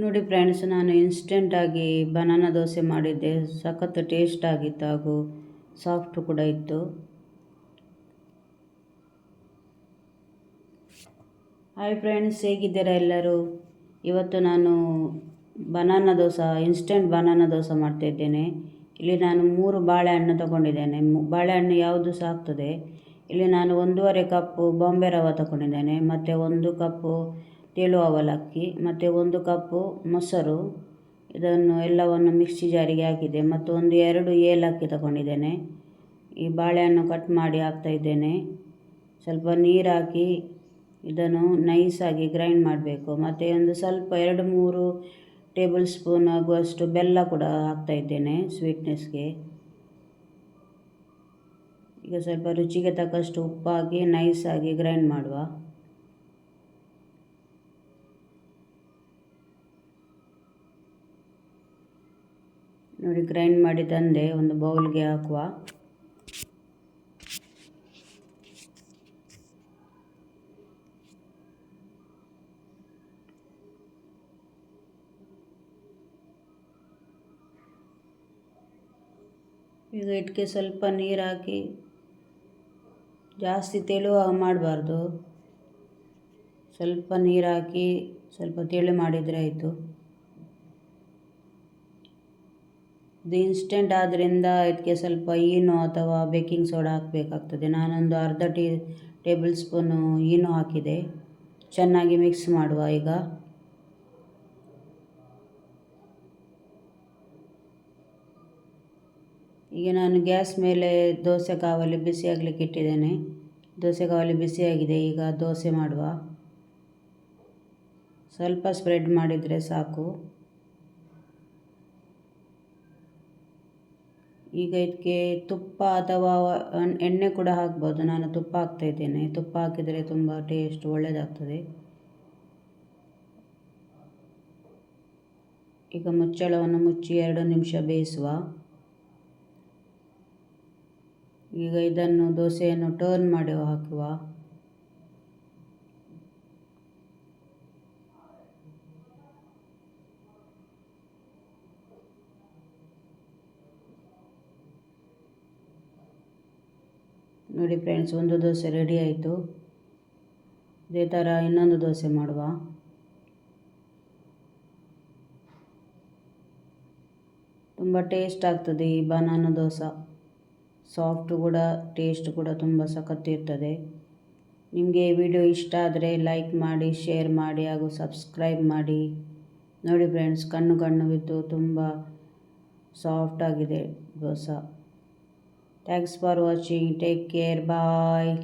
ನೋಡಿ ಫ್ರೆಂಡ್ಸ್, ನಾನು ಇನ್ಸ್ಟೆಂಟಾಗಿ ಬನಾನಾ ದೋಸೆ ಮಾಡಿದ್ದೆ. ಸಖತ್ ಟೇಸ್ಟ್ ಆಗಿತ್ತು ಹಾಗೂ ಸಾಫ್ಟ್ ಕೂಡ ಇತ್ತು. ಹಾಯ್ ಫ್ರೆಂಡ್ಸ್, ಹೇಗಿದ್ದೀರಾ ಎಲ್ಲರೂ? ಇವತ್ತು ನಾನು ಇನ್ಸ್ಟೆಂಟ್ ಬನಾನಾ ದೋಸೆ ಮಾಡ್ತಾಯಿದ್ದೇನೆ. ಇಲ್ಲಿ ನಾನು 3 ಬಾಳೆಹಣ್ಣು ತಗೊಂಡಿದ್ದೇನೆ. ಬಾಳೆಹಣ್ಣು ಯಾವುದು ಸಹ ಆಗ್ತದೆ. ಇಲ್ಲಿ ನಾನು 1.5 ಕಪ್ಪು ಬಾಂಬೆ ರವೆ ತಗೊಂಡಿದ್ದೇನೆ, ಮತ್ತು 1 ಕಪ್ಪು ತೆಳು ಅವಲಕ್ಕಿ, ಮತ್ತು 1 ಕಪ್ಪು ಮೊಸರು. ಇದನ್ನು ಎಲ್ಲವನ್ನು ಮಿಕ್ಸಿ ಜಾರಿಗೆ ಹಾಕಿದೆ, ಮತ್ತು 2 ಏಲಕ್ಕಿ ತಗೊಂಡಿದ್ದೇನೆ. ಈ ಬಾಳೆಹಣ್ಣು ಕಟ್ ಮಾಡಿ ಹಾಕ್ತಾಯಿದ್ದೇನೆ. ಸ್ವಲ್ಪ ನೀರು ಹಾಕಿ ಇದನ್ನು ನೈಸಾಗಿ ಗ್ರೈಂಡ್ ಮಾಡಬೇಕು. ಮತ್ತು ಸ್ವಲ್ಪ 2-3 ಟೇಬಲ್ ಸ್ಪೂನ್ ಆಗುವಷ್ಟು ಬೆಲ್ಲ ಕೂಡ ಹಾಕ್ತಾಯಿದ್ದೇನೆ ಸ್ವೀಟ್ನೆಸ್ಗೆ. ಈಗ ಸ್ವಲ್ಪ ರುಚಿಗೆ ತಕ್ಕಷ್ಟು ಉಪ್ಪು ಹಾಕಿ ನೈಸಾಗಿ ಗ್ರೈಂಡ್ ಮಾಡುವ. ನೋಡಿ, ಗ್ರೈಂಡ್ ಮಾಡಿ ತಂದೆ ಒಂದು ಬೌಲ್ಗೆ ಹಾಕುವ. ಈಗ ಇದಕ್ಕೆ ಸ್ವಲ್ಪ ನೀರು ಹಾಕಿ, ಜಾಸ್ತಿ ತೆಳು ಮಾಡಬಾರ್ದು. ಸ್ವಲ್ಪ ನೀರು ಹಾಕಿ ಸ್ವಲ್ಪ ತೆಳು ಮಾಡಿದರೆ ಆಯಿತು. ಇದು ಇನ್ಸ್ಟೆಂಟ್ ಆದ್ದರಿಂದ ಇದಕ್ಕೆ ಸ್ವಲ್ಪ ಈನೋ ಅಥವಾ ಬೇಕಿಂಗ್ ಸೋಡಾ ಹಾಕಬೇಕಾಗ್ತದೆ. ನಾನೊಂದು ಅರ್ಧ ಟೇಬಲ್ ಸ್ಪೂನು ಈನೋ ಹಾಕಿದೆ. ಚೆನ್ನಾಗಿ ಮಿಕ್ಸ್ ಮಾಡುವ. ಈಗ ನಾನು ಗ್ಯಾಸ್ ಮೇಲೆ ದೋಸೆ ಕಾವಲಿ ಬಿಸಿ ಆಗಲಿಕ್ಕೆ ಇಟ್ಟಿದ್ದೇನೆ. ದೋಸೆ ಕಾವಲಿ ಬಿಸಿಯಾಗಿದೆ. ಈಗ ದೋಸೆ ಮಾಡುವ. ಸ್ವಲ್ಪ ಸ್ಪ್ರೆಡ್ ಮಾಡಿದರೆ ಸಾಕು. ಈಗ ಇದಕ್ಕೆ ತುಪ್ಪ ಅಥವಾ ಎಣ್ಣೆ ಕೂಡ ಹಾಕ್ಬೋದು. ನಾನು ತುಪ್ಪ ಹಾಕ್ತಾಯಿದ್ದೇನೆ. ತುಪ್ಪ ಹಾಕಿದರೆ ತುಂಬ ಟೇಸ್ಟ್ ಒಳ್ಳೆಯದಾಗ್ತದೆ. ಈಗ ಮುಚ್ಚಳವನ್ನು ಮುಚ್ಚಿ 2 ನಿಮಿಷ ಬೇಯಿಸುವ. ಈಗ ಇದನ್ನು ದೋಸೆಯನ್ನು ಟರ್ನ್ ಮಾಡಿ ಹಾಕುವ. ನೋಡಿ ಫ್ರೆಂಡ್ಸ್, ಒಂದು ದೋಸೆ ರೆಡಿ ಆಯಿತು. ಇದೇ ಥರ ಇನ್ನೊಂದು ದೋಸೆ ಮಾಡುವ. ತುಂಬ ಟೇಸ್ಟ್ ಆಗ್ತದೆ ಈ ಬನಾನಾ ದೋಸೆ. ಸಾಫ್ಟ್ ಕೂಡ, ಟೇಸ್ಟ್ ಕೂಡ ತುಂಬ ಸಖತ್ತಿರ್ತದೆ. ನಿಮಗೆ ಈ ವಿಡಿಯೋ ಇಷ್ಟ ಆದರೆ ಲೈಕ್ ಮಾಡಿ, ಶೇರ್ ಮಾಡಿ ಹಾಗೂ ಸಬ್ಸ್ಕ್ರೈಬ್ ಮಾಡಿ. ನೋಡಿ ಫ್ರೆಂಡ್ಸ್, ಕಣ್ಣು ಬಿದ್ದು ತುಂಬ ಸಾಫ್ಟ್ ಆಗಿದೆ dosa. Thanks for watching. Take care. Bye.